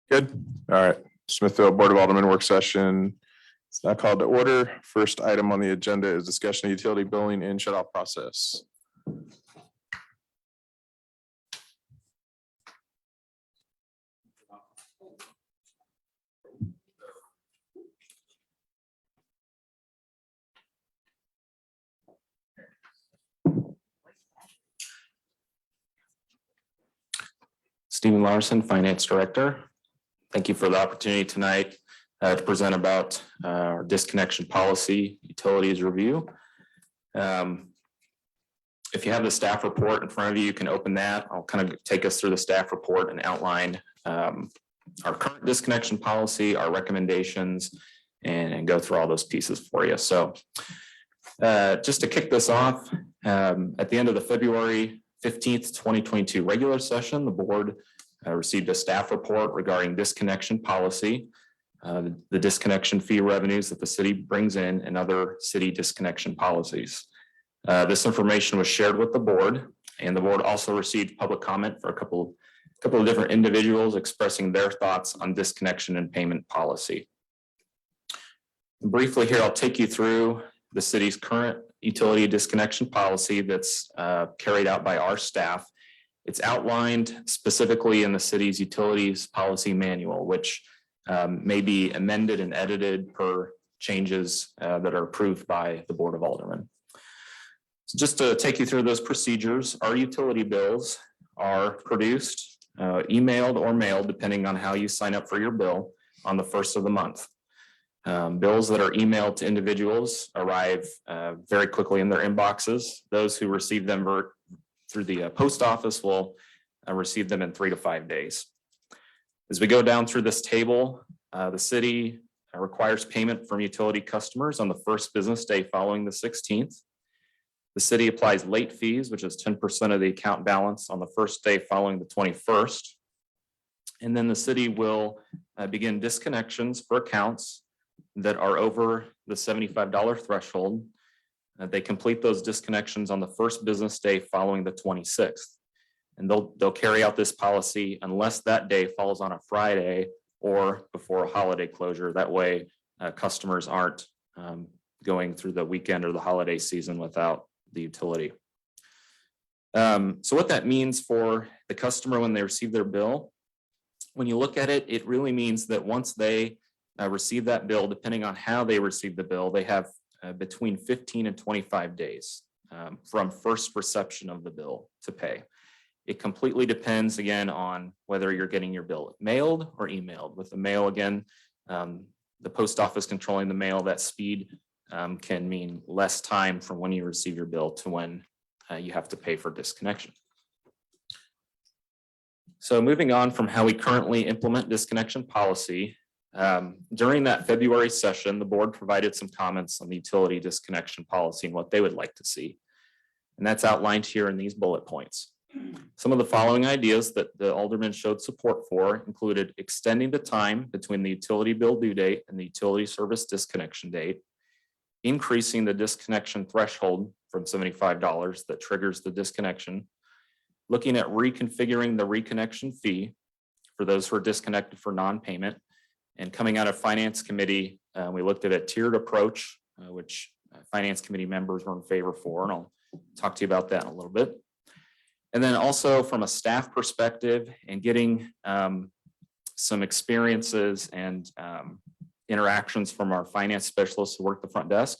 Good. All right. Smithfield Board of Alderman work session. It's now called to order. First item on the agenda is discussion of utility billing and shut off process. Stephen Larson, Finance Director. Thank you for the opportunity tonight to present about our disconnection policy utilities review. If you have the staff report in front of you, you can open that. I'll kind of take us through the staff report and outline our current disconnection policy, our recommendations, and go through all those pieces for you. So just to kick this off, at the end of the February 15th, 2022 regular session, the board received a staff report regarding disconnection policy, the disconnection fee revenues that the city brings in, and other city disconnection policies. This information was shared with the board, and the board also received public comment for a couple of different individuals expressing their thoughts on disconnection and payment policy. Briefly here, I'll take you through the city's current utility disconnection policy that's carried out by our staff. It's outlined specifically in the city's utilities policy manual, which may be amended and edited per changes that are approved by the Board of Aldermen. So just to take you through those procedures, our utility bills are produced, emailed or mailed, depending on how you sign up for your bill, on the first of the month. Bills that are emailed to individuals arrive very quickly in their inboxes. Those who receive them through the post office will receive them in 3 to 5 days. As we go down through this table, the city requires payment from utility customers on the first business day following the 16th. The city applies late fees, which is 10% of the account balance on the first day following the 21st. And then the city will begin disconnections for accounts that are over the $75 threshold. They complete those disconnections on the first business day following the 26th. And they'll carry out this policy unless that day falls on a Friday or before a holiday closure. That way customers aren't going through the weekend or the holiday season without the utility. So what that means for the customer when they receive their bill, when you look at it, it really means that once they receive that bill, depending on how they receive the bill, they have between 15 and 25 days from first reception of the bill to pay. It completely depends, again, on whether you're getting your bill mailed or emailed. With the mail, again, the post office controlling the mail, that speed can mean less time from when you receive your bill to when you have to pay for disconnection. So moving on from how we currently implement disconnection policy, during that February session, the board provided some comments on the utility disconnection policy and what they would like to see. And that's outlined here in these bullet points. Some of the following ideas that the aldermen showed support for included extending the time between the utility bill due date and the utility service disconnection date, increasing the disconnection threshold from $75 that triggers the disconnection, looking at reconfiguring the reconnection fee for those who are disconnected for non-payment. And coming out of Finance Committee, we looked at a tiered approach, which Finance Committee members were in favor for, and I'll talk to you about that in a little bit. And then also from a staff perspective and getting some experiences and interactions from our finance specialists who work the front desk,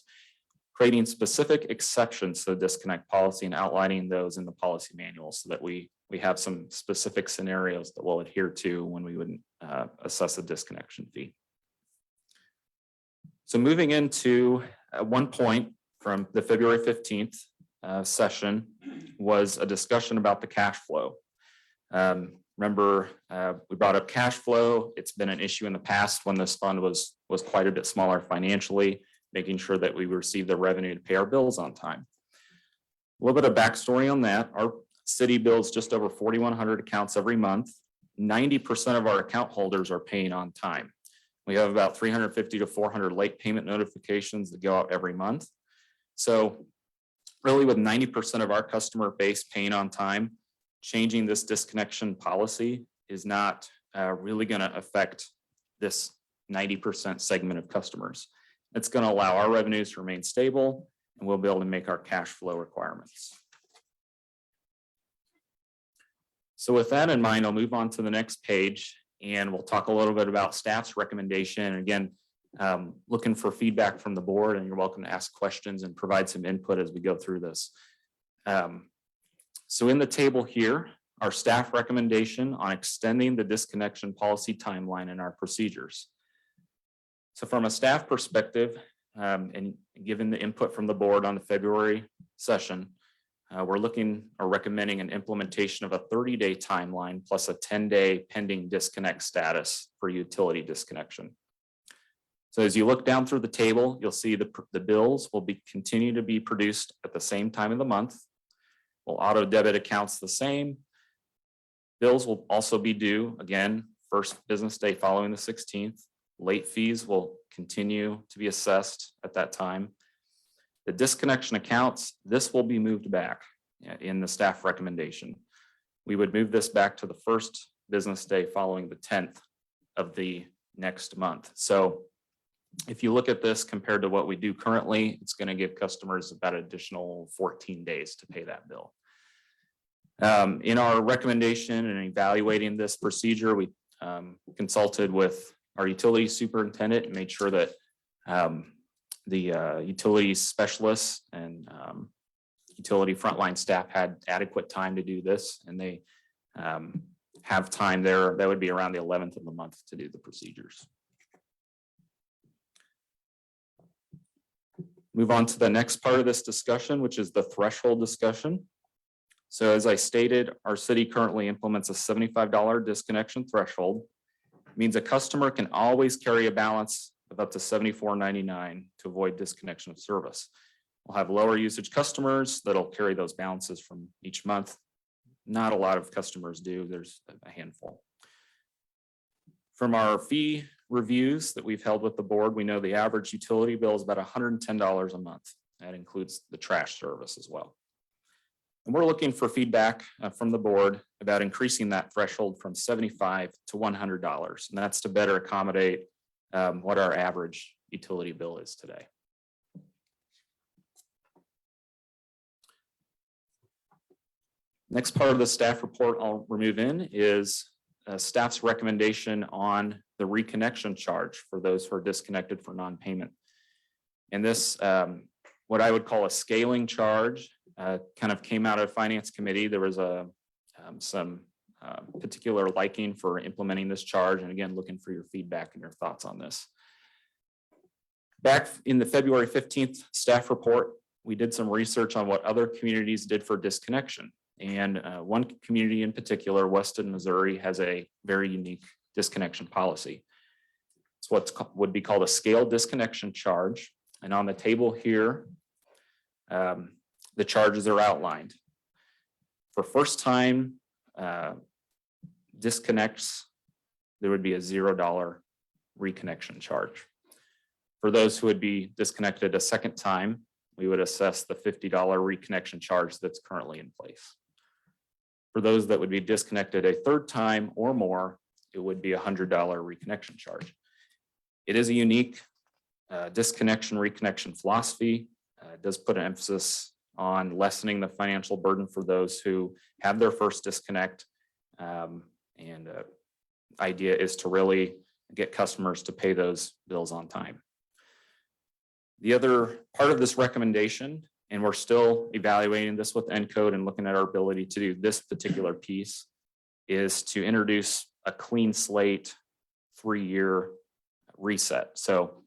creating specific exceptions to the disconnect policy and outlining those in the policy manual so that we have some specific scenarios that we'll adhere to when we would assess a disconnection fee. So moving into one point from the February 15th session was a discussion about the cash flow. Remember, we brought up cash flow. It's been an issue in the past when this fund was quite a bit smaller financially, making sure that we receive the revenue to pay our bills on time. A little bit of backstory on that. Our city bills just over 4,100 accounts every month. 90% of our account holders are paying on time. We have about 350 to 400 late payment notifications that go out every month. So really with 90% of our customer base paying on time, changing this disconnection policy is not really going to affect this 90% segment of customers. It's going to allow our revenues to remain stable, and we'll be able to make our cash flow requirements. So with that in mind, I'll move on to the next page, and we'll talk a little bit about staff's recommendation. And again, looking for feedback from the board, and you're welcome to ask questions and provide some input as we go through this. So in the table here, our staff recommendation on extending the disconnection policy timeline in our procedures. So from a staff perspective, and given the input from the board on the February session, we're looking or recommending an implementation of a 30-day timeline plus a 10-day pending disconnect status for utility disconnection. So as you look down through the table, you'll see the bills will continue to be produced at the same time of the month. We'll auto debit accounts the same. Bills will also be due, again, first business day following the 16th. Late fees will continue to be assessed at that time. The disconnection accounts, this will be moved back in the staff recommendation. We would move this back to the first business day following the 10th of the next month. So if you look at this compared to what we do currently, it's going to give customers about an additional 14 days to pay that bill. In our recommendation and evaluating this procedure, we consulted with our utility superintendent and made sure that the utility specialists and utility frontline staff had adequate time to do this, and they have time there. That would be around the 11th of the month to do the procedures. Move on to the next part of this discussion, which is the threshold discussion. So as I stated, our city currently implements a $75 disconnection threshold. It means a customer can always carry a balance of up to $74.99 to avoid disconnection of service. We'll have lower usage customers that'll carry those balances from each month. Not a lot of customers do, there's a handful. From our fee reviews that we've held with the board, we know the average utility bill is about $110 a month. That includes the trash service as well. And we're looking for feedback from the board about increasing that threshold from $75 to $100. And that's to better accommodate what our average utility bill is today. Next part of the staff report I'll remove in is staff's recommendation on the reconnection charge for those who are disconnected for non-payment. And this, what I would call a scaling charge, kind of came out of finance committee. There was some particular liking for implementing this charge, and again, looking for your feedback and your thoughts on this. Back in the February 15th staff report, we did some research on what other communities did for disconnection. And one community in particular, Weston, Missouri, has a very unique disconnection policy. It's what would be called a scaled disconnection charge. And on the table here, the charges are outlined. For first time disconnects, there would be a $0 reconnection charge. For those who would be disconnected a second time, we would assess the $50 reconnection charge that's currently in place. For those that would be disconnected a third time or more, it would be a $100 reconnection charge. It is a unique disconnection reconnection philosophy. It does put an emphasis on lessening the financial burden for those who have their first disconnect. Idea is to really get customers to pay those bills on time. The other part of this recommendation, and we're still evaluating this with ENCODE and looking at our ability to do this particular piece, is to introduce a clean slate 3-year reset. So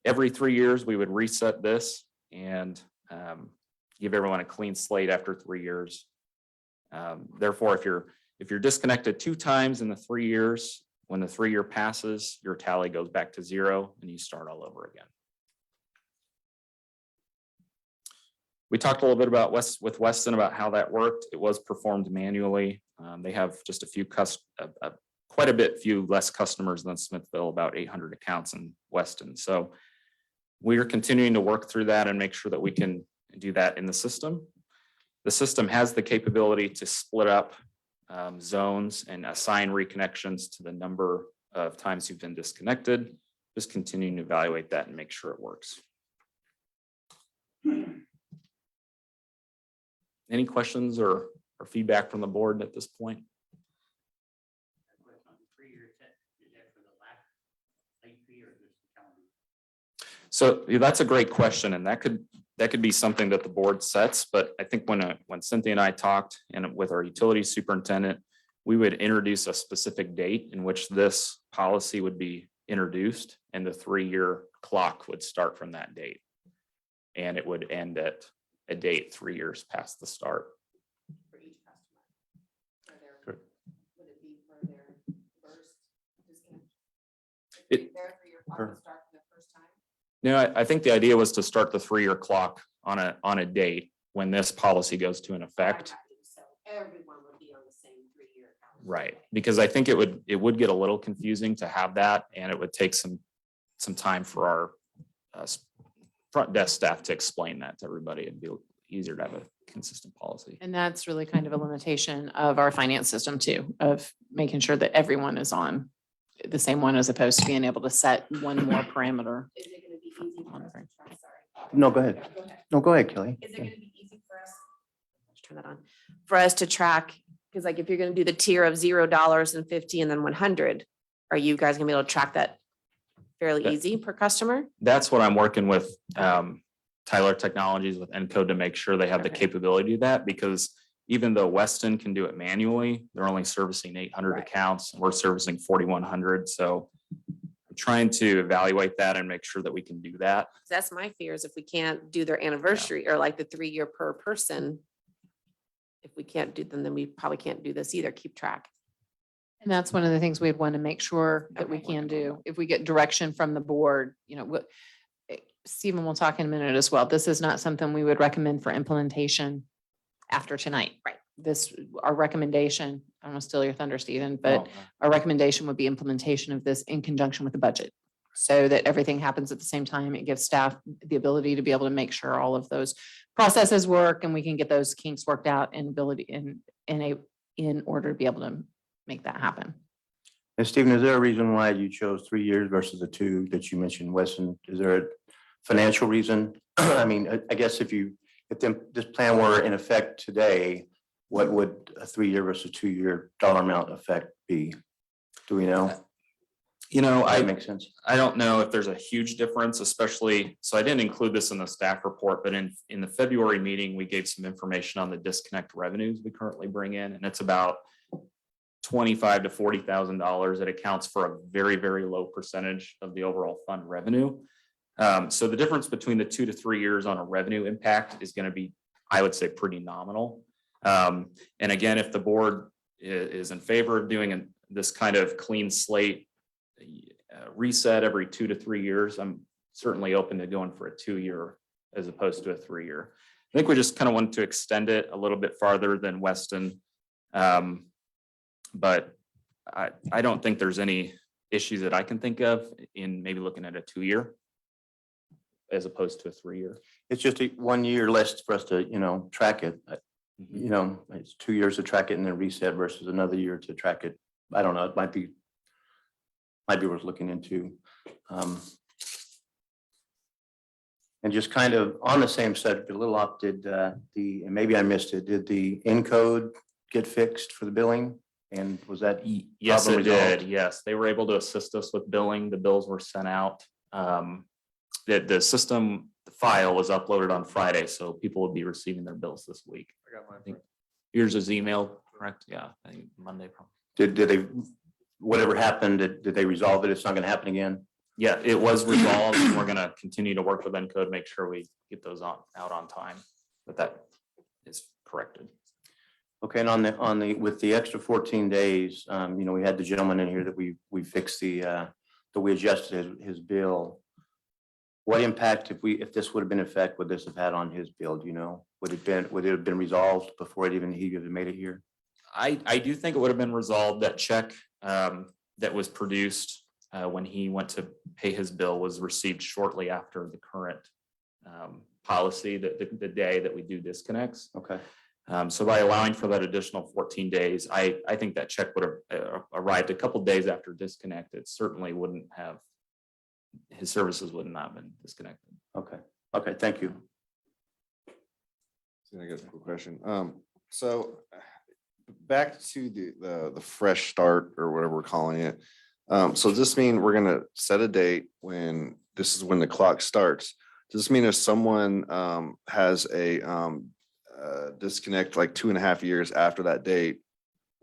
every 3 years, we would reset this and give everyone a clean slate after 3 years. Therefore, if you're disconnected 2 times in the 3 years, when the 3-year passes, your tally goes back to 0 and you start all over again. We talked a little bit about with Weston about how that worked. It was performed manually. They have just quite a bit few less customers than Smithville, about 800 accounts in Weston. So we are continuing to work through that and make sure that we can do that in the system. The system has the capability to split up zones and assign reconnections to the number of times you've been disconnected. Just continuing to evaluate that and make sure it works. Any questions or feedback from the board at this point? So yeah, that's a great question, and that could be something that the board sets. But I think when Cynthia and I talked and with our utility superintendent, we would introduce a specific date in which this policy would be introduced, and the 3-year clock would start from that date, and it would end at a date 3 years past the start. For each customer. Would it be for their first disconnection? Their 3-year clock would start for the first time? No, I think the idea was to start the 3-year clock on a date when this policy goes to an effect. So everyone would be on the same 3-year calendar. Right, because I think it would get a little confusing to have that, and it would take some time for our front desk staff to explain that to everybody. It'd be easier to have a consistent policy. And that's really kind of a limitation of our finance system too, of making sure that everyone is on the same one as opposed to being able to set one more parameter. Is it going to be easy for us to track? Sorry. No, go ahead. Go ahead. No, go ahead, Kelly. Is it going to be easy for us? Let's turn that on. For us to track, because like if you're going to do the tier of $0 and 50 and then 100, are you guys going to be able to track that fairly Yeah. easy per customer? That's what I'm working with Tyler Technologies with Encode to make sure they have the Okay. capability to do that, because even though Weston can do it manually, they're only servicing 800 Right. accounts. We're servicing 4,100. So I'm trying to evaluate that and make sure that we can do that. That's my fear is if we can't do their anniversary or like the 3-year per person, if we can't do them, then we probably can't do this either, keep track. And that's one of the things we'd want to make sure that we can do. If we get direction from the board, Stephen will talk in a minute as well. This is not something we would recommend for implementation after tonight. Right. Our recommendation, I don't want to steal your thunder, Stephen, but our recommendation would be implementation of this in conjunction with the budget. So that everything happens at the same time. It gives staff the ability to be able to make sure all of those processes work and we can get those kinks worked out and in order to be able to make that happen. And Stephen, is there a reason why you chose 3 years versus the 2 that you mentioned, Weston? Is there a financial reason? I mean, I guess if this plan were in effect today, what would a 3-year versus 2-year dollar amount effect be? Do we know? That makes sense. I don't know if there's a huge difference, especially, so I didn't include this in the staff report, but in the February meeting, we gave some information on the disconnect revenues we currently bring in, and it's about $25,000 to $40,000. It accounts for a very, very low percentage of the overall fund revenue. So the difference between the 2 to 3 years on a revenue impact is going to be, I would say, pretty nominal. And again, if the board is in favor of doing this kind of clean slate reset every 2 to 3 years, I'm certainly open to going for a 2-year as opposed to a 3-year. I think we just kind of want to extend it a little bit farther than Weston. But I don't think there's any issues that I can think of in maybe looking at a 2-year as opposed to a 3-year. It's just 1 year less for us to, track it. It's 2 years to track it and then reset versus another year to track it. I don't know. It might be worth looking into. And just kind of on the same subject, a little off, and maybe I missed it, did the encode get fixed for the billing? And was that? Yes, problem it resolved? did. Yes, they were able to assist us with billing. The bills were sent out. The system file was uploaded on Friday, so people will be receiving their bills this week. I think yours is emailed, correct? Yeah, I think Monday probably. Did they, whatever happened, did they resolve it? It's not going to happen again? Yeah, it was resolved. And we're going to continue to work with Encode, make sure we get those out on time, but that is corrected. Okay, and with the extra 14 days, we had the gentleman in here that we fixed that we adjusted his bill. What impact if this would have been in effect, would this have had on his bill? Do you know? Would it have been resolved before he even made it here? I do think it would have been resolved. That check that was produced when he went to pay his bill was received shortly after the current policy, the day that we do disconnects. Okay. So by allowing for that additional 14 days, I think that check would have arrived a couple days after disconnect. It certainly wouldn't have, his services would not have been disconnected. Okay, okay, thank you. I guess a quick question. So back to the fresh start or whatever we're calling it. So does this mean we're gonna set a date when this is when the clock starts? Does this mean if someone has a disconnect like 2.5 years after that date?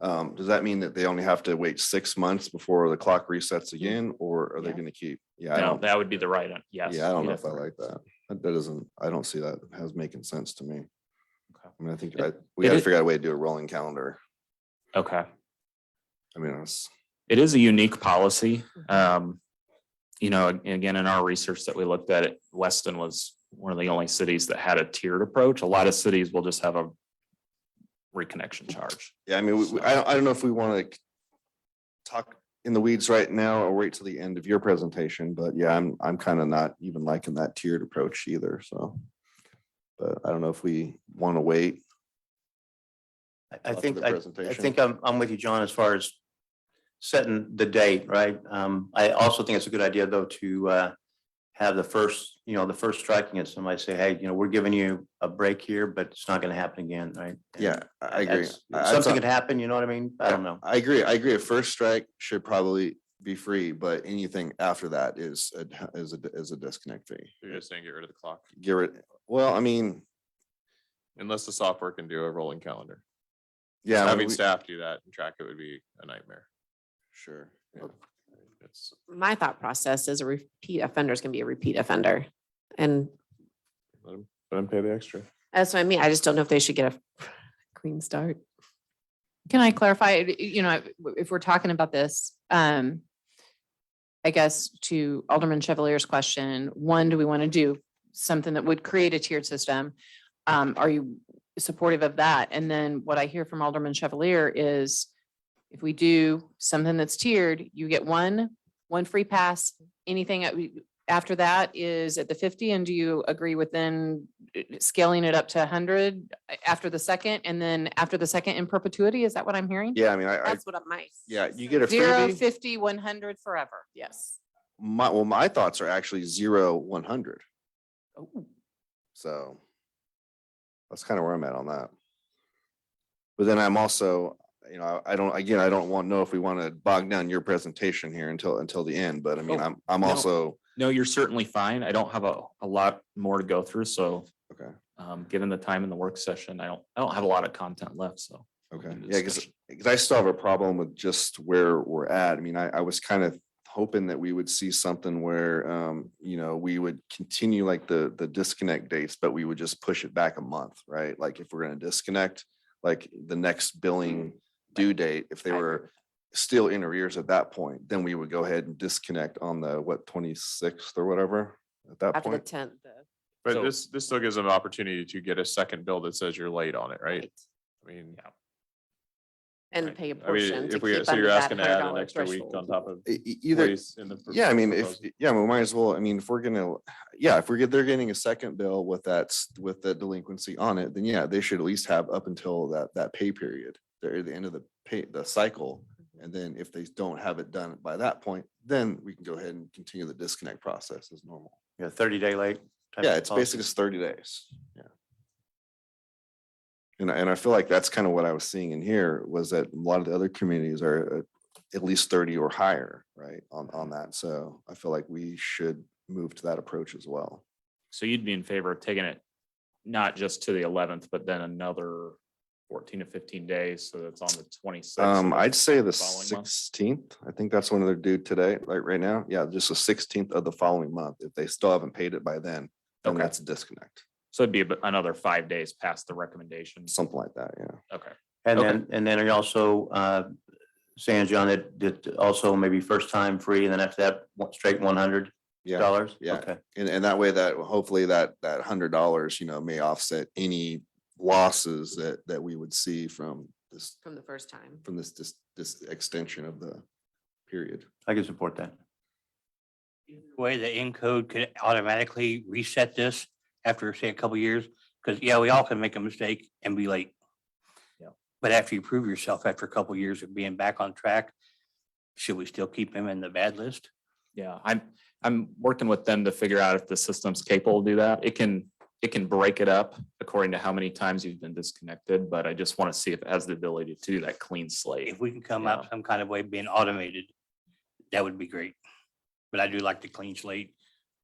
Does that mean that they only have to wait 6 months before the clock resets again, or are they Yeah. gonna keep? Yeah, I No, don't, that would be the right, yes. yeah, I don't you'd know have if I to- like that. That doesn't, I don't see that as making sense to me. Okay. I mean, I think It- we it gotta is- figure out a way to do a rolling calendar. Okay. I mean, it's, It is a unique policy. You know, again, in our research that we looked at it, Weston was one of the only cities that had a tiered approach. A lot of cities will just have a reconnection charge. yeah, I mean, I don't know if we want to talk in the weeds right now or wait till the end of your presentation, but yeah, I'm kind of not even liking that tiered approach either, so. But I don't know if we want to wait. I After think, the I presentation. think I'm with you, John, as far as setting the date, right? I also think it's a good idea, though, to have the first striking at somebody say, hey, we're giving you a break here, but it's not gonna happen again, right? Yeah, I agree. That's- Something could happen, you know what I mean? I don't know. I agree. I agree. A first strike should probably be free, but anything after that is a disconnect fee. You're just saying get rid of the clock, Get rid, well, I mean, unless the software can do a rolling calendar. yeah. I mean, Having we- staff do that and track it would be a nightmare. Sure. yeah. It's, My thought process is a repeat offender is gonna be a repeat offender. And let them pay the extra. that's what I mean. I just don't know if they should get a clean start. Can I clarify, if we're talking about this, I guess to Alderman Chevalier's question, one, do we want to do something that would create a tiered system? Are you supportive of that? And then what I hear from Alderman Chevalier is if we do something that's tiered, you get one free pass. Anything after that is at the 50. And do you agree with then scaling it up to 100 after the second? And then after the second in perpetuity? Is that what I'm hearing? Yeah, I mean, That's what my. yeah, you get a 0, freebie. 50, 100 forever. Yes. My thoughts are actually 0, 100. Oh, So that's kind of where I'm at on that. But then I'm also, I don't want to know if we want to bog down your presentation here until the end, but I mean, Oh, I'm no. also, No, you're certainly fine. I don't have a lot more to go through, so okay, given the time in the work session, I don't have a lot of content left, so. okay. End of Yeah, discussion. because I still have a problem with just where we're at. I mean, I was kind of hoping that we would see something where, we would continue like the disconnect dates, but we would just push it back a month, right? Like if we're going to disconnect, like the next billing due date, if they were still in arrears at that point, then we would go ahead and disconnect on the 26th or whatever at that After the point. 10th. But So- this still gives them an opportunity to get a second bill that says you're late on it, right? I mean, And Right. pay a I mean, portion to if we, keep so under you're that asking to add an $100 extra week threshold. on top of. Either, employees in the pr- yeah, I mean, if, proposal. yeah, we might as well, I mean, if we're gonna, yeah, if they're getting a second bill with with the delinquency on it, then yeah, they should at least have up until that pay period. They're at the end of the cycle. And then if they don't have it done by that point, then we can go ahead and continue the disconnect process as normal. 30-day late. type Yeah, of it's policy. basically just 30 days. Yeah. And I feel like that's kind of what I was seeing in here was that a lot of the other communities are at least 30 or higher, right, on that. So I feel like we should move to that approach as well. So you'd be in favor of taking it not just to the 11th, but then another 14 to 15 days, so that's on the 26th. I'd say the following month? 16th. I think that's when they're due today, like right now. Yeah, just the 16th of the following month. If they still haven't paid it by then Okay. that's a disconnect. So it'd be another 5 days past the recommendation. Something like that, yeah. Okay. And Okay. then are you also saying, John, that also maybe first time free and then after that, straight $100? Yeah, yeah. Okay. And that way that hopefully that $100, may offset any losses that we would see from this, From the first time. from this extension of the period. I can support that. Way the encode could automatically reset this after, say, a couple years? Because, yeah, we all can make a mistake and be late. But after you prove yourself after a couple of years of being back on track, should we still keep him in the bad list? Yeah, I'm working with them to figure out if the system's capable to do that. It can break it up according to how many times you've been disconnected, but I just want to see if it has the ability to do that clean slate. If we can come up some kind of way being automated, that would be great. But I do like the clean slate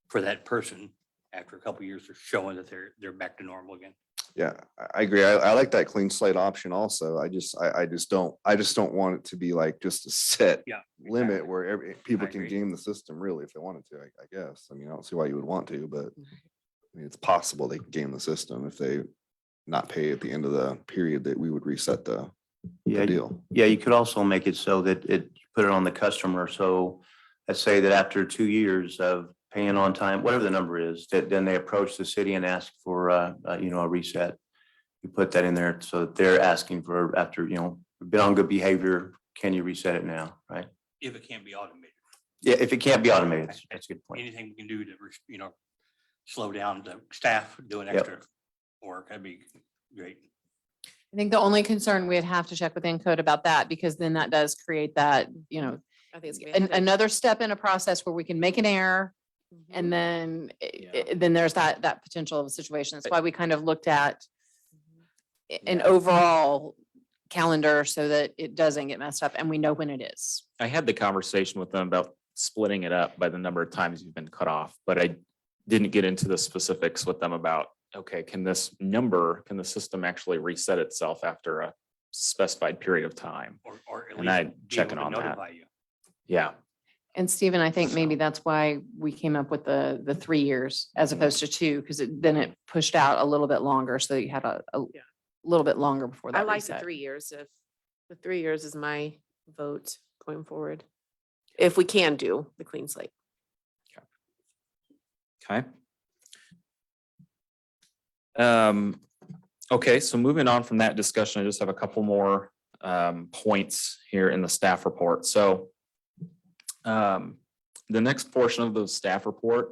for that person after a couple of years of showing that they're back to normal again. Yeah, I agree. I like that clean slate option also. I just don't want it to be like just a set Yeah. limit exactly. where people I can agree. game the system really if they wanted to, I guess. I mean, I don't see why you would want to, but Mm-hmm. I mean, it's possible they can game the system if they not pay at the end of the period that we would reset the Yeah, deal. yeah, you could also make it so that put it on the customer. So let's say that after 2 years of paying on time, whatever the number is, that then they approach the city and ask for, a reset. You put that in there so that they're asking for after, been on good behavior, can you reset it now, right? If it can't be automated, Yeah, if it can't be automated, that's a good point. anything we can do to, slow down the staff doing Yep. extra work, that'd be great. I think the only concern we'd have to check with Encode about that, because then that does create that, I think it's gonna be a headache. another step in a process where we can make an error. Mhm. And then, Yeah. then there's that potential of a situation. That's why we kind of looked at an Yeah. overall calendar so that it doesn't get messed up and we know when it is. I had the conversation with them about splitting it up by the number of times you've been cut off, but I didn't get into the specifics with them about, okay, can the system actually reset itself after a specified period of time? Or at And I least be checking able to on that. notify you. Yeah, And Stephen, I think maybe that's why we came up with the 3 years as opposed to 2, because then it pushed out a little bit longer. So you had a Yeah. little bit longer before I that like the reset. 3 years. If the 3 years is my vote going forward. If we can do the clean slate. okay. Okay, so moving on from that discussion, I just have a couple more points here in the staff report. So the next portion of the staff report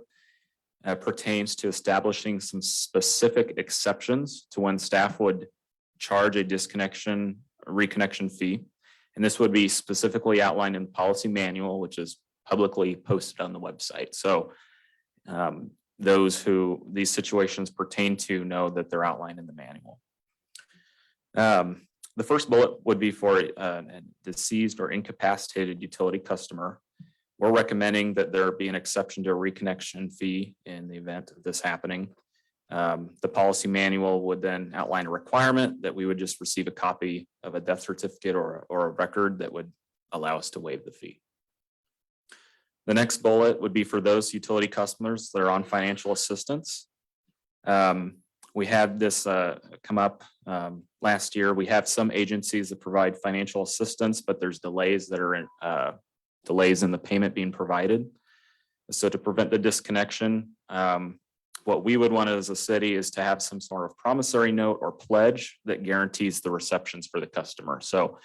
pertains to establishing some specific exceptions to when staff would charge a reconnection fee. And this would be specifically outlined in the policy manual, which is publicly posted on the website. So those who these situations pertain to know that they're outlined in the manual. The first bullet would be for a deceased or incapacitated utility customer. We're recommending that there be an exception to a reconnection fee in the event of this happening. The policy manual would then outline a requirement that we would just receive a copy of a death certificate or a record that would allow us to waive the fee. The next bullet would be for those utility customers that are on financial assistance. We had this come up last year. We have some agencies that provide financial assistance, but there's delays that are delays in the payment being provided. So to prevent the disconnection, what we would want as a city is to have some sort of promissory note or pledge that guarantees the receptions for the customer. So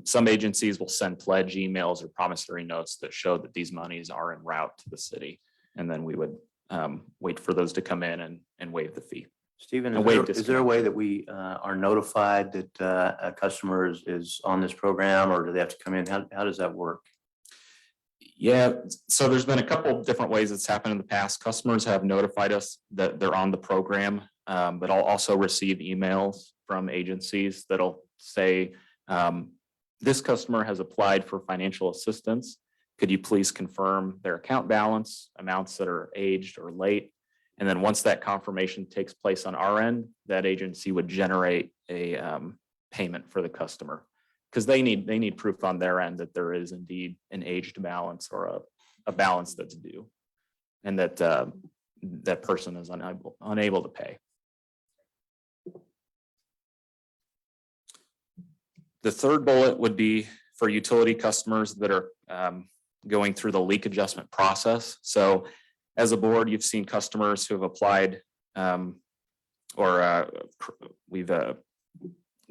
some agencies will send pledge emails or promissory notes that show that these monies are en route to the city. And then we would wait for those to come in and waive the fee. Stephen, And waive is there a way that we are notified that a customer is on this program, or do they have to come in? How does that work? Yeah, so there's been a couple of different ways it's happened in the past. Customers have notified us that they're on the program, but I'll also receive emails from agencies that'll say, this customer has applied for financial assistance. Could you please confirm their account balance, amounts that are aged or late? And then once that confirmation takes place on our end, that agency would generate a payment for the customer. Because they need proof on their end that there is indeed an aged balance or a balance that's due. And that that person is unable to pay. The third bullet would be for utility customers that are going through the leak adjustment process. So as a board, you've seen customers who have applied we've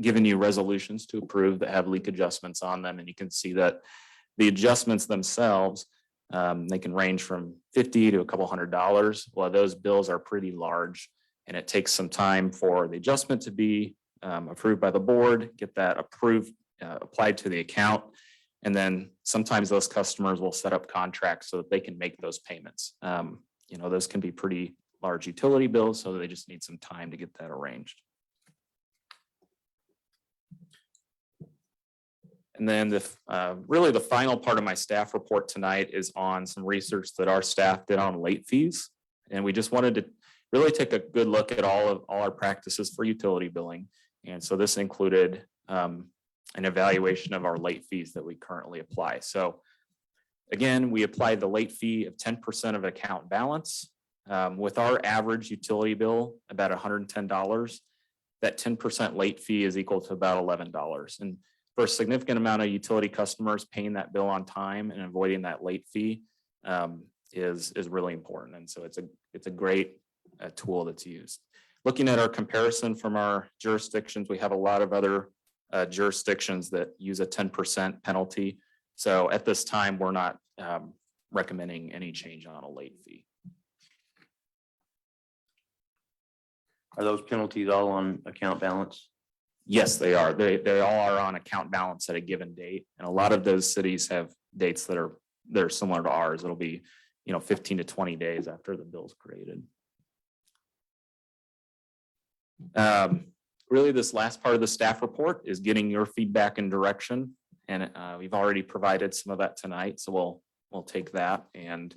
given you resolutions to approve that have leak adjustments on them. And you can see that the adjustments themselves, they can range from $50 to a couple $100. Well, those bills are pretty large and it takes some time for the adjustment to be approved by the board, get that approved, applied to the account. And then sometimes those customers will set up contracts so that they can make those payments. Those can be pretty large utility bills, so they just need some time to get that arranged. And then really the final part of my staff report tonight is on some research that our staff did on late fees. And we just wanted to really take a good look at all our practices for utility billing. And so this included an evaluation of our late fees that we currently apply. So again, we applied the late fee of 10% of account balance. With our average utility bill, about $110, that 10% late fee is equal to about $11. And for a significant amount of utility customers, paying that bill on time and avoiding that late fee is really important. And so it's a great tool that's used. Looking at our comparison from our jurisdictions, we have a lot of other jurisdictions that use a 10% penalty. So at this time, we're not recommending any change on a late fee. Are those penalties all on account balance? Yes, they are. They all are on account balance at a given date. And a lot of those cities have dates that are similar to ours. It'll be, 15 to 20 days after the bill's created. Really, this last part of the staff report is getting your feedback and direction. And we've already provided some of that tonight. So we'll take that and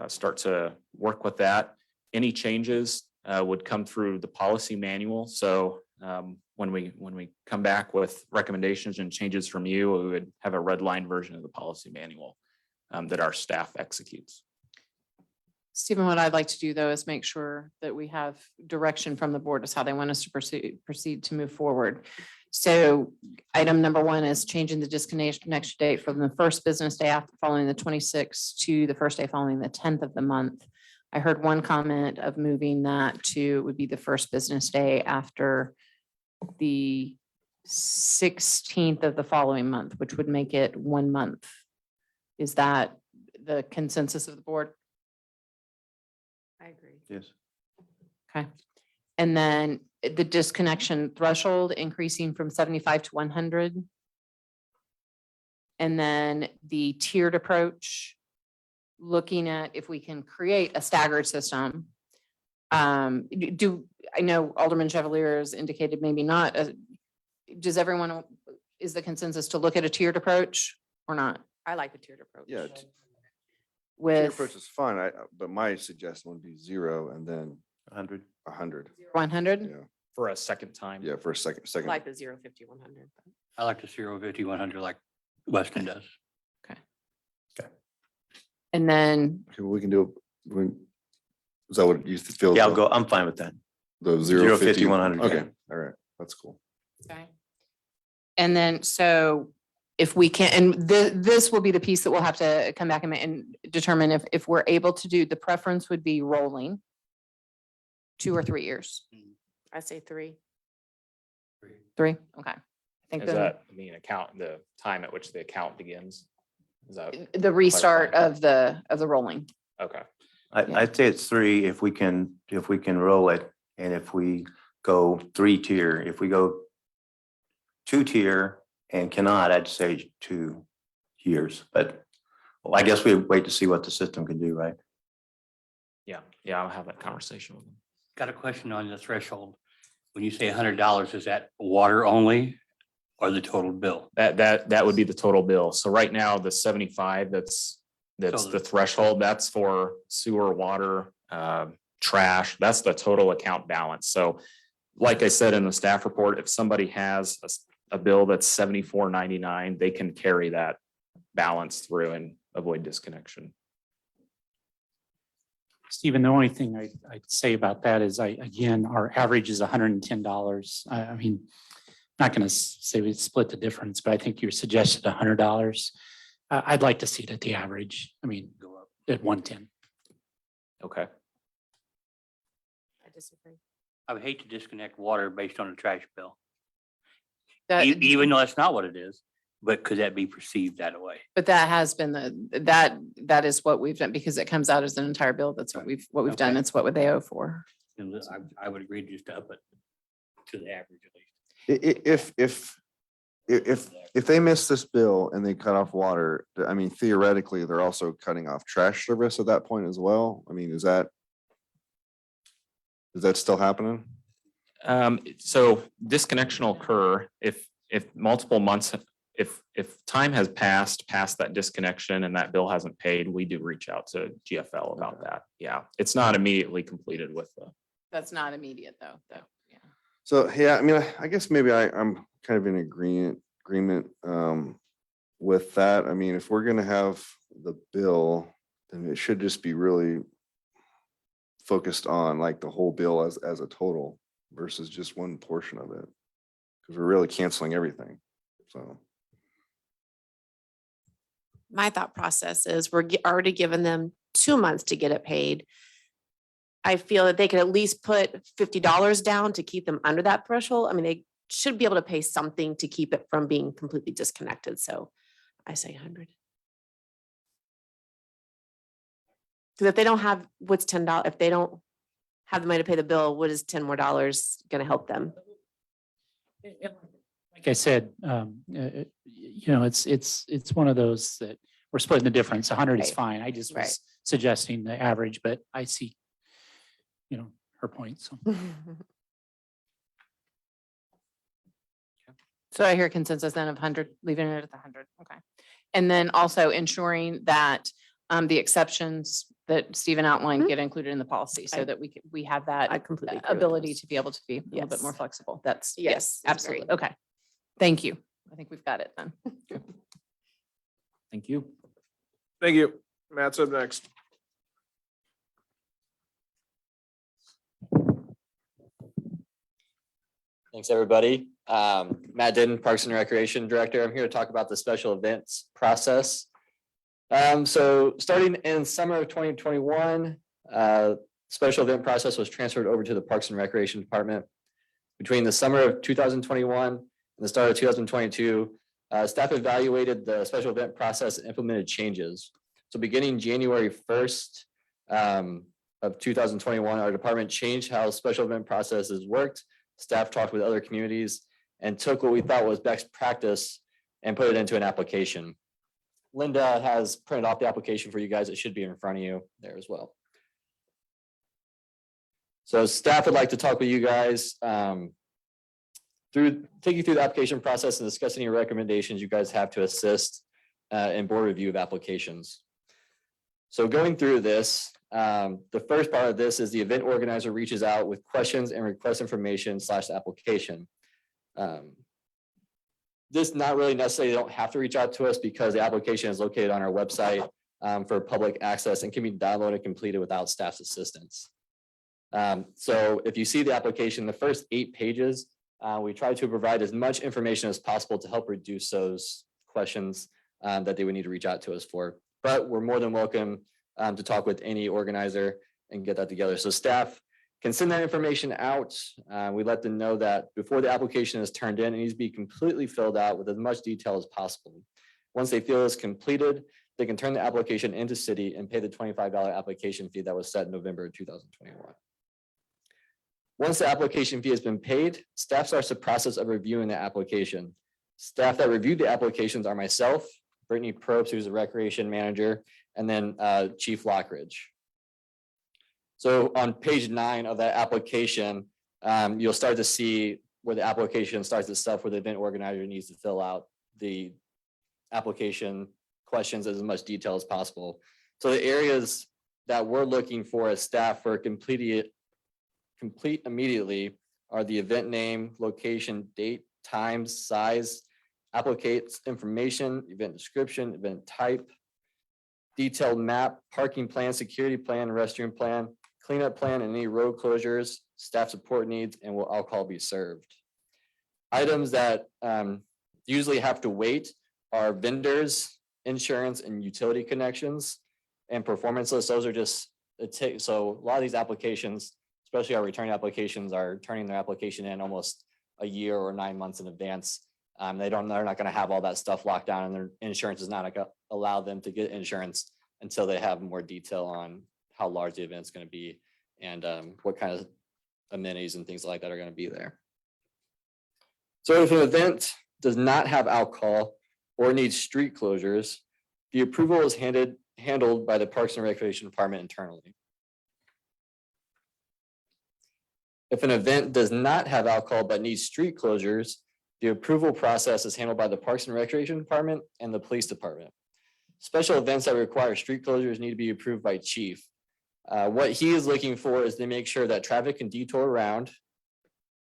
start to work with that. Any changes would come through the policy manual. So when we come back with recommendations and changes from you, we would have a red line version of the policy manual that our staff executes. Stephen, what I'd like to do though is make sure that we have direction from the board as how they want us to proceed to move forward. So item number 1 is changing the disconnection date from the first business day after following the 26th to the first day following the 10th of the month. I heard one comment of moving that to would be the first business day after the 16th of the following month, which would make it 1 month. Is that the consensus of the board? I agree. Yes. Okay. And then the disconnection threshold increasing from 75 to 100. And then the tiered approach, looking at if we can create a staggered system. I know Alderman Chevalier has indicated maybe not. Is the consensus to look at a tiered approach or not? I like the tiered approach. Yeah, tier With approach is fine. But my suggestion would be 0 and then 100. 100. 100? Yeah, For a second time. yeah, for a second. I like the 0, 50, 100. I like the 0, 50, 100 like Weston does. And then Okay, we can do. Is that what you feel? Yeah, I'm fine with that. The 0, 50, 50, 100, Okay, yeah. all right, that's cool. Okay. And then, so if we can, and this will be the piece that we'll have to come back and determine if we're able to do, the preference would be rolling 2 or 3 years. I say 3. 3, okay. I think Is that the time at which the account begins? Is that, the restart of the rolling. okay. I'd say it's 3 if we can roll it. And if we go 3 tier, if we go 2 tier and cannot, I'd say 2 years. But I guess we wait to see what the system can do, right? Yeah, I'll have that conversation with them. Got a question on the threshold. When you say $100, is that water only or the total bill? That would be the total bill. So right now, the 75, that's So the threshold. That's for sewer, water, trash. That's the total account balance. So like I said in the staff report, if somebody has a bill that's $74.99, they can carry that balance through and avoid disconnection. Stephen, the only thing I'd say about that is again, our average is $110. I mean, not going to say we split the difference, but I think you suggested $100. I'd like to see it at the average. I mean, go up at 110. Okay. I disagree. I would hate to disconnect water based on a trash bill, That, even though that's not what it is, but could that be perceived that way? but that has been that is what we've done because it comes out as an entire bill. That's what we've done. Okay. It's what would they owe for. And I would agree to just up it. to the average at least. If they miss this bill and they cut off water, I mean, theoretically, they're also cutting off trash service at that point as well. I mean, is that still happening? So disconnection will occur if multiple months, if time has passed past that disconnection and that bill hasn't paid, we do reach out to GFL about that. Yeah, it's not immediately completed with the. That's not immediate though, yeah. So, yeah, I mean, I guess maybe I'm kind of in agreement with that. I mean, if we're gonna have the bill, then it should just be really focused on like the whole bill as a total versus just one portion of it. Because we're really canceling everything, so. My thought process is we're already giving them 2 months to get it paid. I feel that they could at least put $50 down to keep them under that threshold. I mean, they should be able to pay something to keep it from being completely disconnected. So I say 100. Because if they don't have, what's $10? If they don't have the money to pay the bill, what is $10 more going to help them? Like I said, it's one of those that we're splitting the difference. 100 is Right. fine. I just Right. was suggesting the average, but I see, her point. So So I hear consensus then of 100, leaving it at the 100, okay. And then also ensuring that the exceptions that Stephen outlined Mhm. get included in the policy so I- that we have I that completely agree with ability those. to be able to be a little bit more Yes. flexible. That's, Yes, yes, it's absolutely. great. Okay. Thank you. I think we've got it then. Thank you. Thank you. Matt's up next. Thanks, everybody. Matt Denton, Parks and Recreation Director. I'm here to talk about the special events process. So starting in summer of 2021, special event process was transferred over to the Parks and Recreation Department. Between the summer of 2021 and the start of 2022, staff evaluated the special event process and implemented changes. So beginning January 1st of 2021, our department changed how special event processes worked. Staff talked with other communities and took what we thought was best practice and put it into an application. Linda has printed off the application for you guys. It should be in front of you there as well. So staff would like to talk with you guys take you through the application process and discuss any recommendations you guys have to assist in board review of applications. So going through this, the first part of this is the event organizer reaches out with questions and requests information / application. This not really necessarily, they don't have to reach out to us because the application is located on our website for public access and can be downloaded and completed without staff's assistance. So if you see the application, the first 8 pages, we try to provide as much information as possible to help reduce those questions that they would need to reach out to us for. But we're more than welcome to talk with any organizer and get that together. So staff can send that information out. We let them know that before the application is turned in, it needs to be completely filled out with as much detail as possible. Once they feel it's completed, they can turn the application into city and pay the $25 application fee that was set in November of 2021. Once the application fee has been paid, staff starts the process of reviewing the application. Staff that reviewed the applications are myself, Brittany Probst, who's the recreation manager, and then Chief Lockridge. So on page 9 of that application, you'll start to see where the application starts itself, where the event organizer needs to fill out the application questions as much detail as possible. So the areas that we're looking for as staff for complete immediately are the event name, location, date, time, size, applicates information, event description, event type, detailed map, parking plan, security plan, restroom plan, cleanup plan, and any road closures, staff support needs, and will alcohol be served. Items that usually have to wait are vendors, insurance, and utility connections, and performance lists. Those are just, so a lot of these applications, especially our return applications, are turning their application in almost a year or 9 months in advance. They're not going to have all that stuff locked down, and their insurance is not going to allow them to get insurance until they have more detail on how large the event's going to be and what kind of amenities and things like that are going to be there. So if an event does not have alcohol or needs street closures, the approval is handled by the Parks and Recreation Department internally. If an event does not have alcohol but needs street closures, the approval process is handled by the Parks and Recreation Department and the Police Department. Special events that require street closures need to be approved by chief. What he is looking for is to make sure that traffic can detour around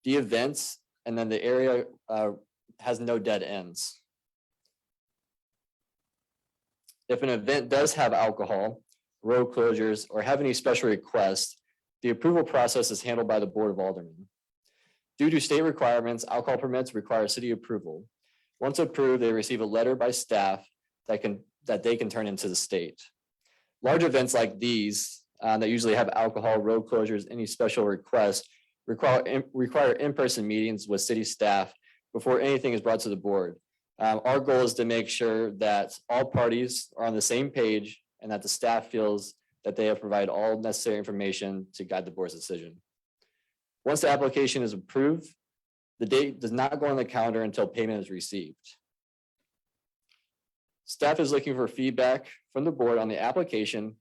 the events and then the area has no dead ends. If an event does have alcohol, road closures, or have any special requests, the approval process is handled by the Board of Aldermen. Due to state requirements, alcohol permits require city approval. Once approved, they receive a letter by staff that they can turn into the state. Large events like these that usually have alcohol, road closures, any special requests require in-person meetings with city staff before anything is brought to the board. Our goal is to make sure that all parties are on the same page and that the staff feels that they have provided all necessary information to guide the board's decision. Once the application is approved, the date does not go on the calendar until payment is received. Staff is looking for feedback from the board on the application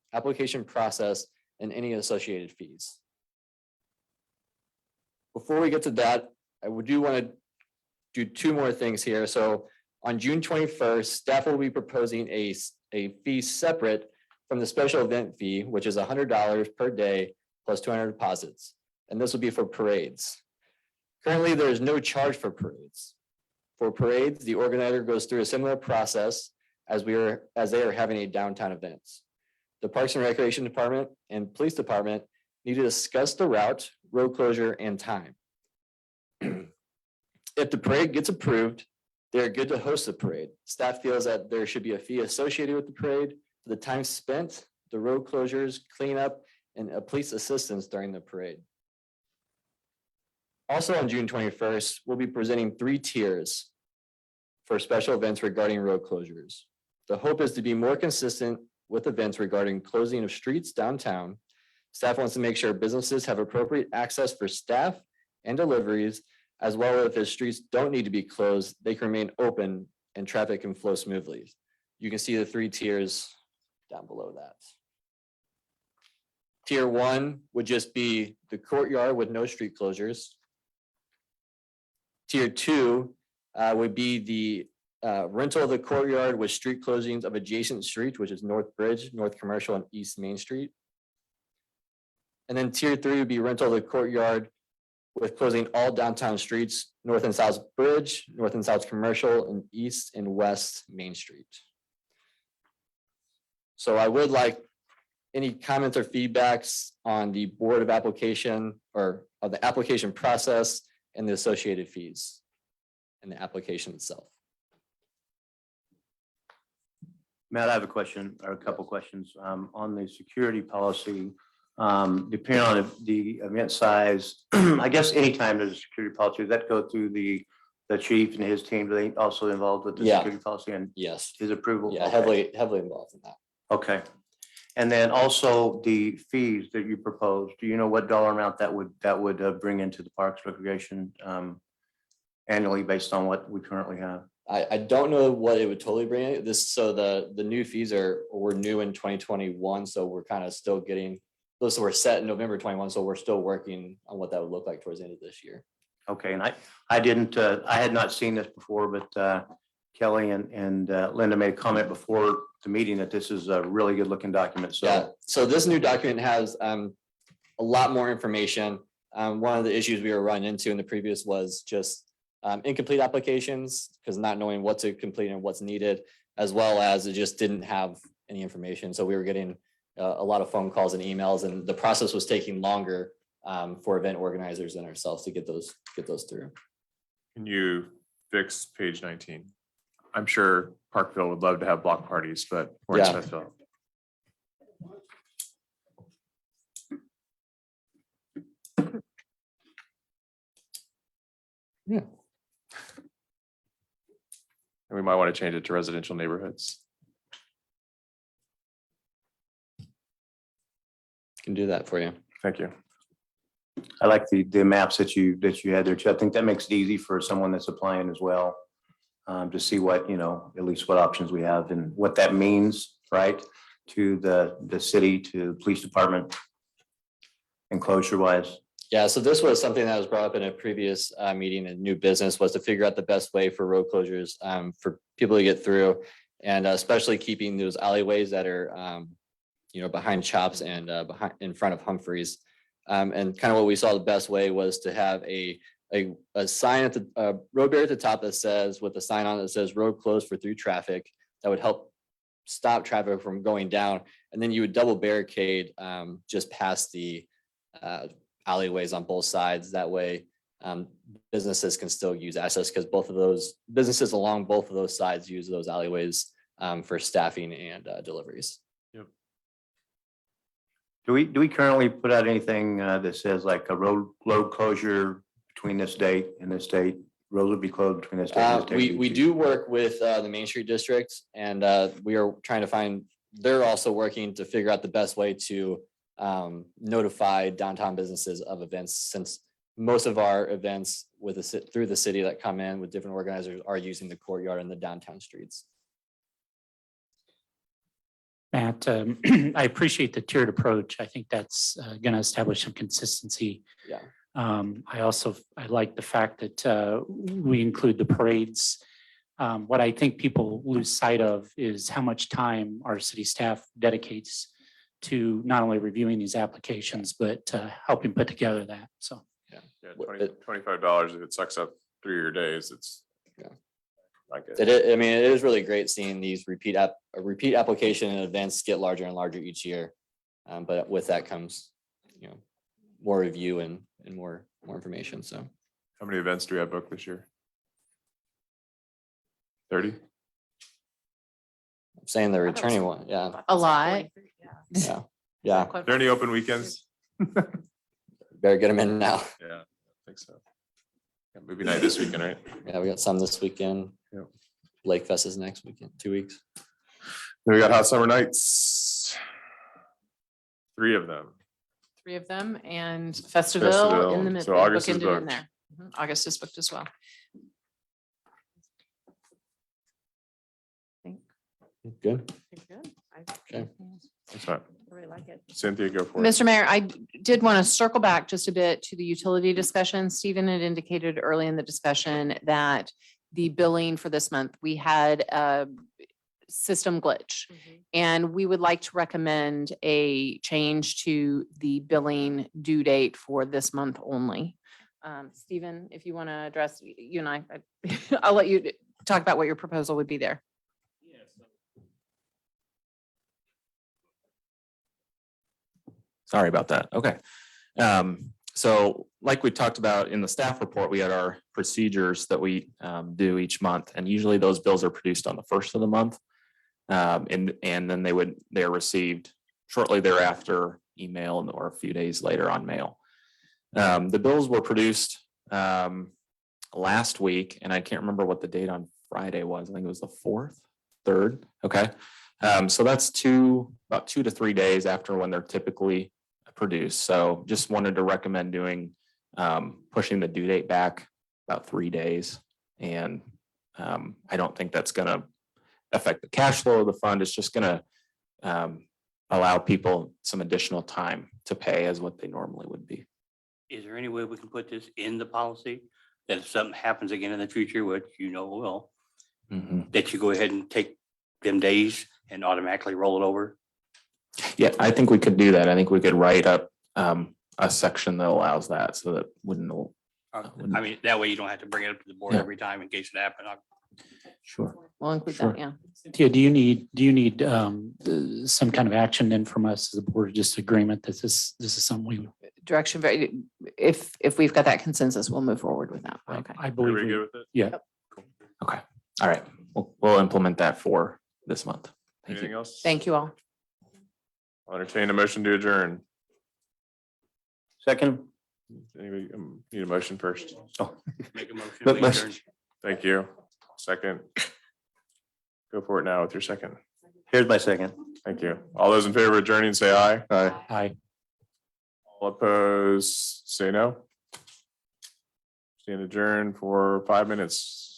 process, and any associated fees. Before we get to that, I do want to do two more things here. So on June 21st, staff will be proposing a fee separate from the special event fee, which is $100 per day plus 200 deposits. And this will be for parades. Currently, there is no charge for parades. For parades, the organizer goes through a similar process as they are having a downtown events. The Parks and Recreation Department and Police Department need to discuss the route, road closure, and time. If the parade gets approved, they're good to host the parade. Staff feels that there should be a fee associated with the parade for the time spent, the road closures, cleanup, and police assistance during the parade. Also on June 21st, we'll be presenting 3 tiers for special events regarding road closures. The hope is to be more consistent with events regarding closing of streets downtown. Staff wants to make sure businesses have appropriate access for staff and deliveries, as well as if the streets don't need to be closed, they can remain open and traffic can flow smoothly. You can see the 3 tiers down below that. Tier 1 would just be the courtyard with no street closures. Tier 2 would be the rental of the courtyard with street closings of adjacent streets, which is North Bridge, North Commercial, and East Main Street. And then tier 3 would be rental of the courtyard with closing all downtown streets, North and South Bridge, North and South Commercial, and East and West Main Street. So I would like any comments or feedbacks on the board of application or of the application process and the associated fees and the application itself. Matt, I have a question or a couple questions on the security policy. Depending on the event size, I guess anytime there's a security policy, does that go through the chief and his team? Do they also involved with the Yeah. security policy and Yes, his approval? yeah, Okay. heavily involved in that. Okay. And then also the fees that you proposed, do you know what dollar amount that would bring into the Parks Recreation annually based on what we currently have? I don't know what it would totally bring it. So the new fees were new in 2021, so we're kind of still getting, those were set in November 21, so we're still working on what that would look like towards the end of this year. Okay, and I had not seen this before, but Kelly and Linda made a comment before the meeting that this is a really good looking document, Yeah, so. so this new document has a lot more information. One of the issues we were running into in the previous was just incomplete applications, because not knowing what to complete and what's needed, as well as it just didn't have any information. So we were getting a lot of phone calls and emails, and the process was taking longer for event organizers and ourselves to get those through. Can you fix page 19? I'm sure Parkville would love to have block parties, but we're in Yeah. Smithville. Yeah. And we might want to change it to residential neighborhoods. Can do that for you. Thank you. I like the maps that you had there too. I think that makes it easy for someone that's applying as well. To see what, at least what options we have and what that means, right? To the city, to the police department. Enclosure wise. Yeah, so this was something that was brought up in a previous meeting in new business, was to figure out the best way for road closures for people to get through. And especially keeping those alleyways that are behind Chops and behind in front of Humphreys. And kind of what we saw the best way was to have a sign at the road barrier at the top that says, with a sign on it that says road closed for through traffic, that would help stop traffic from going down. And then you would double barricade just past the alleyways on both sides. That way businesses can still use access, because both of those businesses along both of those sides use those alleyways for staffing and deliveries. Do we currently put out anything that says like a road closure between this date and this date? Roads will be closed between this date and this date? We do work with the Main Street District, and we are trying to find, they're also working to figure out the best way to notify downtown businesses of events, since most of our events through the city that come in with different organizers are using the courtyard and the downtown streets. Matt, I appreciate the tiered approach. I think that's going to establish some consistency. Yeah. I like the fact that we include the parades. What I think people lose sight of is how much time our city staff dedicates to not only reviewing these applications, but helping put together that. So. Yeah, $25 if it sucks up 3 of your days, it's. Yeah. Like It is really great seeing these repeat application and events get larger and larger each year. But with that comes, more review and more information. So How many events do we have booked this year? 30? I'm saying the returning one, yeah, A lot. yeah, yeah. Are there any open weekends? Better get them in now. Yeah, I think so. Yeah, movie night this weekend, right? Yeah, we got some this weekend. Yep. Lake Fest is next weekend, 2 weeks. Then we got Hot Summer Nights. 3 of them. 3 of them, and Festivale in the middle. So August is bookended in booked. there. August is booked as well. Good. Okay. That's right. Really like it. Cynthia, go for it. Mr. Mayor, I did want to circle back just a bit to the utility discussion. Stephen had indicated early in the discussion that the billing for this month, we had a system glitch. And we would like to recommend a change to the billing due date for this month only. Stephen, if you want to address, you and I, I'll let you talk about what your proposal would be there. Sorry about that. Okay. So like we talked about in the staff report, we had our procedures that we do each month, and usually those bills are produced on the first of the month. And then they're received shortly thereafter, email, or a few days later on mail. The bills were produced last week, and I can't remember what the date on Friday was. I think it was the 4th, 3rd. Okay. So that's about 2 to 3 days after when they're typically produced. So just wanted to recommend pushing the due date back about 3 days. And I don't think that's going to affect the cash flow of the fund. It's just going to allow people some additional time to pay as what they normally would be. Is there any way we can put this in the policy that if something happens again in the future, which will, that you go ahead and take them days and automatically roll it over? Yeah, I think we could do that. I think we could write up a section that allows that, so that wouldn't. I mean, that way you don't have to bring it up to the board Yeah. every time in case it happened. Sure. We'll include Sure. that, yeah. Cynthia, do you need some kind of action then from us as a board, just agreement that this is something we, Direction, if we've got that consensus, we'll move forward with that. Okay. I believe. Everybody we- good with it? Yeah. Okay. All right. We'll implement that for this month. Thank Anything you. else? Thank you all. I'll entertain a motion to adjourn. Second. Anybody need a motion first? Make a motion. But we most- adjourn. Thank you. Second. Go for it now with your second. Here's my second. Thank you. All those in favor of adjourning, say aye. Aye. Aye. All opposed, say no. Stand adjourned for 5 minutes.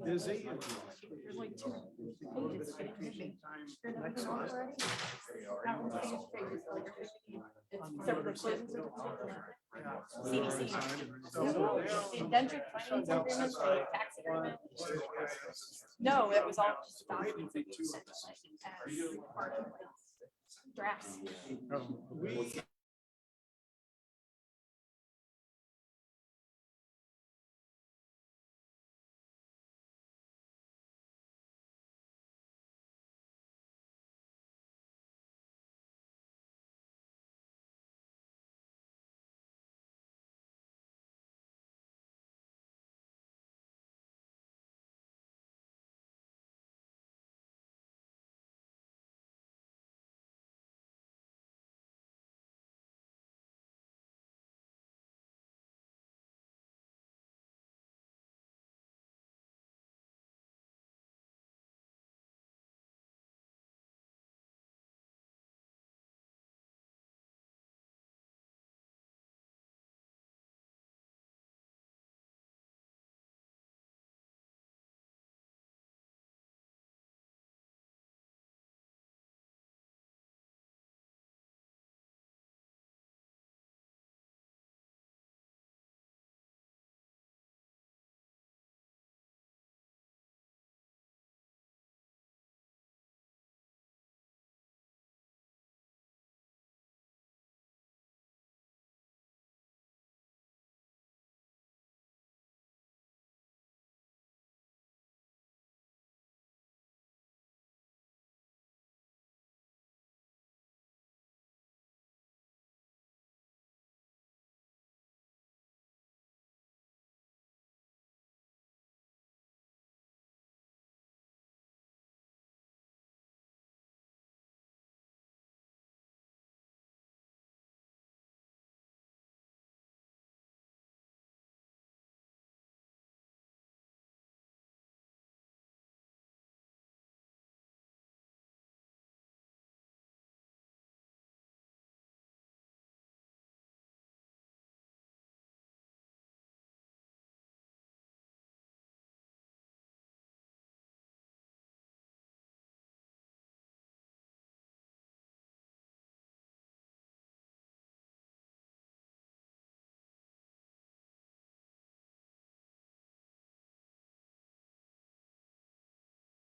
Busy. There's like two pages. No, it was all just Drafts.